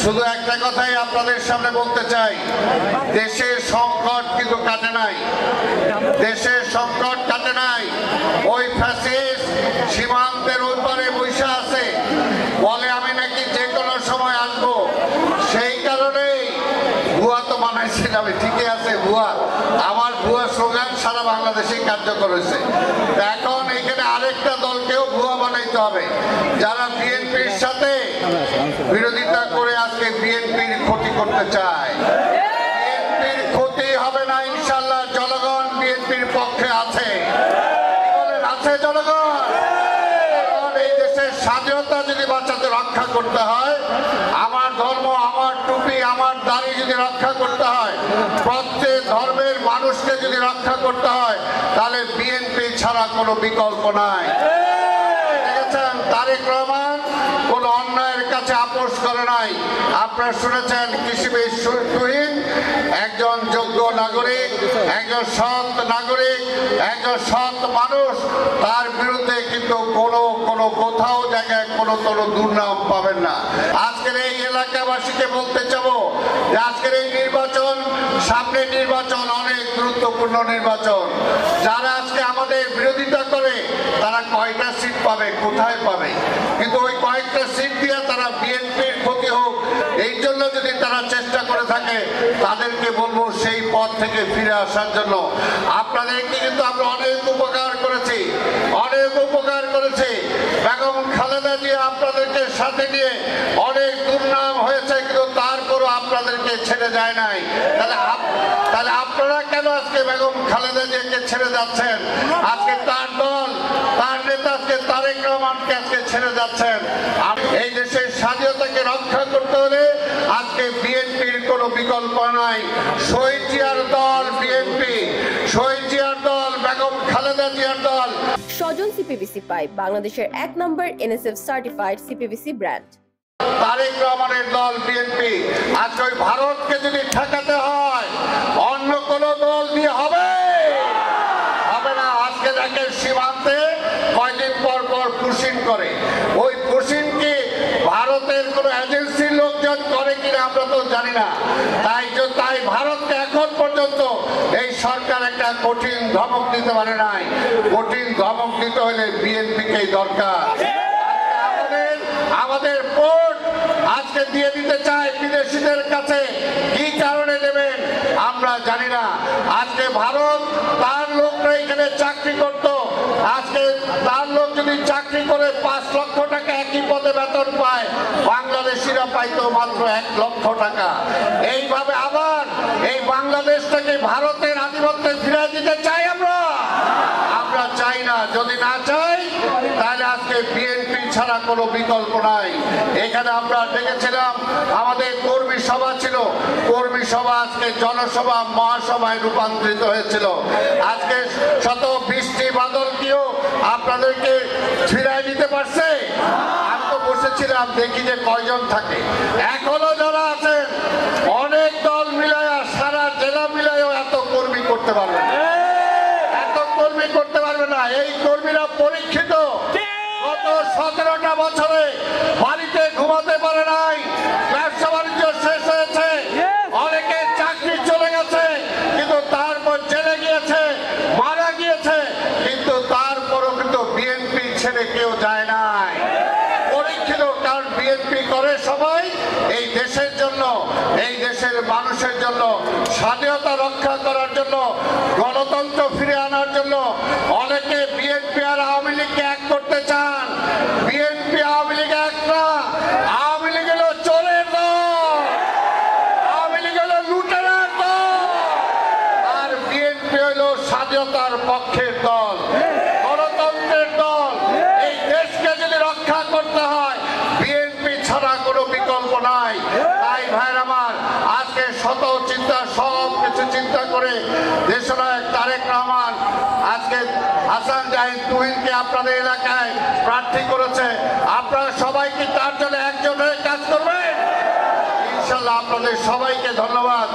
শুধু একটা কথাই আপনাদের সামনে বলতে চাই, দেশের সংকট কিন্তু কাটে নাই, দেশের সংকট কাটে নাই। ওই ফ্যাসিস্ট সীমান্তের ওই পারে বৈশা আছে, বলে আমি নাকি যে কোনো সময় আসবো। সেই কারণেই ভুয়া তো বানাইছে, যাবে ঠিকই আছে, ভুয়া আমার ভুয়া স্লোগান সারা বাংলাদেশে কার্যকর হয়েছে। এখন এখানে আরেকটা দলকেও ভুয়া বানাইতে হবে, যারা বিএনপির সাথে বিরোধিতা করে আজকে বিএনপির ক্ষতি করতে চায়। বিএনপির ক্ষতি হবে না ইনশাল্লাহ, জনগণ বিএনপির পক্ষে আছে। আছে জনগণ। এই দেশের স্বাধীনতা যদি বাঁচাতে রক্ষা করতে হয়, আমার ধর্ম, আমার টুপি, আমার দাড়ি যদি রক্ষা করতে হয়, প্রত্যেক ধর্মের মানুষকে যদি রক্ষা করতে হয়, তাহলে বিএনপি ছাড়া কোনো বিকল্প নাই। দেখেছেন তারেক রহমান কোন অন্যায়ের কাছে আপোষ করে নাই। আপনারা শুনেছেন কৃষিবিদ তুহিন একজন যোগ্য নাগরিক, একজন সৎ নাগরিক, একজন সৎ মানুষ, তার বিরুদ্ধে কিন্তু কোনো কোথাও জায়গায় কোনো দুর্নাম পাবেন না। আজকের এই এলাকাবাসীকে বলতে চাবো যে আজকের এই নির্বাচন, সামনে নির্বাচন অনেক গুরুত্বপূর্ণ নির্বাচন। যারা আজকে আমাদের বিরোধিতা করে তারা কয়টা সিট পাবে, কোথায় পাবে, কিন্তু ওই কয়েকটা সিট দিয়ে তারা বিএনপির ক্ষতি হোক এই জন্য যদি তারা চেষ্টা করে থাকে, তাদেরকে বলবো সেই পথ থেকে ফিরে আসার জন্য। আপনাদেরকে কিন্তু আমরা অনেক উপকার করেছি, অনেক উপকার করেছি। বেগম খালেদা জিয়া আপনাদেরকে সাথে নিয়ে অনেক দুর্নাম হয়েছে, কিন্তু তারপরও আপনাদেরকে ছেড়ে যায় নাই। তাহলে আপনারা কেন আজকে বেগম খালেদা জিয়াকে ছেড়ে যাচ্ছেন? আজকে তার দল, তার নেতা আজকে তারেক রহমানকে আজকে ছেড়ে যাচ্ছেন। এই দেশের স্বাধীনতাকে রক্ষা করতে হলে আজকে বিএনপির কোনো বিকল্প নাই। শহীদ জিয়ার দল বিএনপি, শহীদ জিয়ার দল বেগম খালেদা জিয়ার দল। স্বজন সিপিবিসি পাইপ, বাংলাদেশের 1 নম্বর NSF certified CPVC brand. Tarek রহমানের দল বিএনপি। আজকে ওই ভারতকে যদি ঠেকাতে হয় অন্য কোন দল দিয়ে হবে না। আজকে দেখেন সীমান্তে কয়দিন পর পর পুশিং করে, ওই পুশিং কি ভারতের কোন এজেন্সির লোকজন করে কিনা আমরা তো জানি না। তাই ভারতকে এখন পর্যন্ত এই সরকার একটা কঠিন ধমক দিতে পারে নাই। কঠিন ধমক দিতে হলে বিএনপিকেই দরকার। আমাদের পোর্ট আজকে দিয়ে দিতে চায় বিদেশিদের কাছে, কি কারণে দেবেন আমরা জানি না। আজকে ভারত তার লোকরা এখানে চাকরি করত, আজকে তার লোক যদি চাকরি করে 5 লক্ষ টাকা একই পদে বেতন পায়, বাংলাদেশিরা পাইতো মাত্র 1 লক্ষ টাকা। এইভাবে আবার এই বাংলাদেশটাকে ভারতের আধিপত্যে ফিরিয়ে দিতে চাই আমরা চাই না। যদি না চাই তাহলে আজকে বিএনপি ছাড়া কোনো বিকল্প নাই। এখানে আমরা ডেকেছিলাম, আমাদের কর্মী সভা ছিল, কর্মী সভা আজকে জনসভা মহাসভায় রূপান্তরিত হয়েছিল। আজকে শত বৃষ্টি বাদল কিও আপনাদেরকে ফিরাই দিতে পারছে? আমি তো বসেছিলাম, দেখি যে কয়জন থাকে। এখনো যারা আছেন অনেক দল মিলায়, সারা জেলা মিলায়ও এত কর্মী করতে পারবে না, করতে পারবে না। এই কর্মীরা পরীক্ষিত, গত 17টা বছরে বাড়িতে ঘুমাতে পারে নাই, ব্যবসা বাণিজ্য শেষ হয়েছে, অনেকে চাকরি চলে গেছে, কিন্তু তারপর জেলে গিয়েছে, মারা গিয়েছে, কিন্তু তারপরও কিন্তু বিএনপি ছেড়ে কেউ যায় নাই। পরীক্ষিত, কারণ বিএনপি করে সবাই এই দেশের জন্য, এই দেশের মানুষের জন্য, স্বাধীনতা রক্ষা করার জন্য, গণতন্ত্র ফিরে আনার জন্য। অনেকে বিএনপি আর আওয়ামী লীগকে এক করতে চান। বিএনপি আওয়ামী লীগ এক না, আওয়ামী লীগ হলো চোরের দল, আওয়ামী লীগ হলো লুটেরার দল, আর বিএনপি হলো স্বাধীনতার পক্ষের দল, গণতন্ত্রের দল। এই দেশকে যদি রক্ষা করতে হয় বিএনপি ছাড়া কোনো বিকল্প নাই। তাই ভাইয়ের আমার, আজকে শত চিন্তা, সব কিছু চিন্তা করে দেশনায়ক তারেক রহমান আজকে হাসান জাহিদ তুহিনকে আপনাদের এলাকায় প্রার্থী করেছে। আপনারা সবাই কি তার জন্য একজন হয়ে কাজ করবেন? ইনশাল্লাহ। আপনাদের সবাইকে ধন্যবাদ।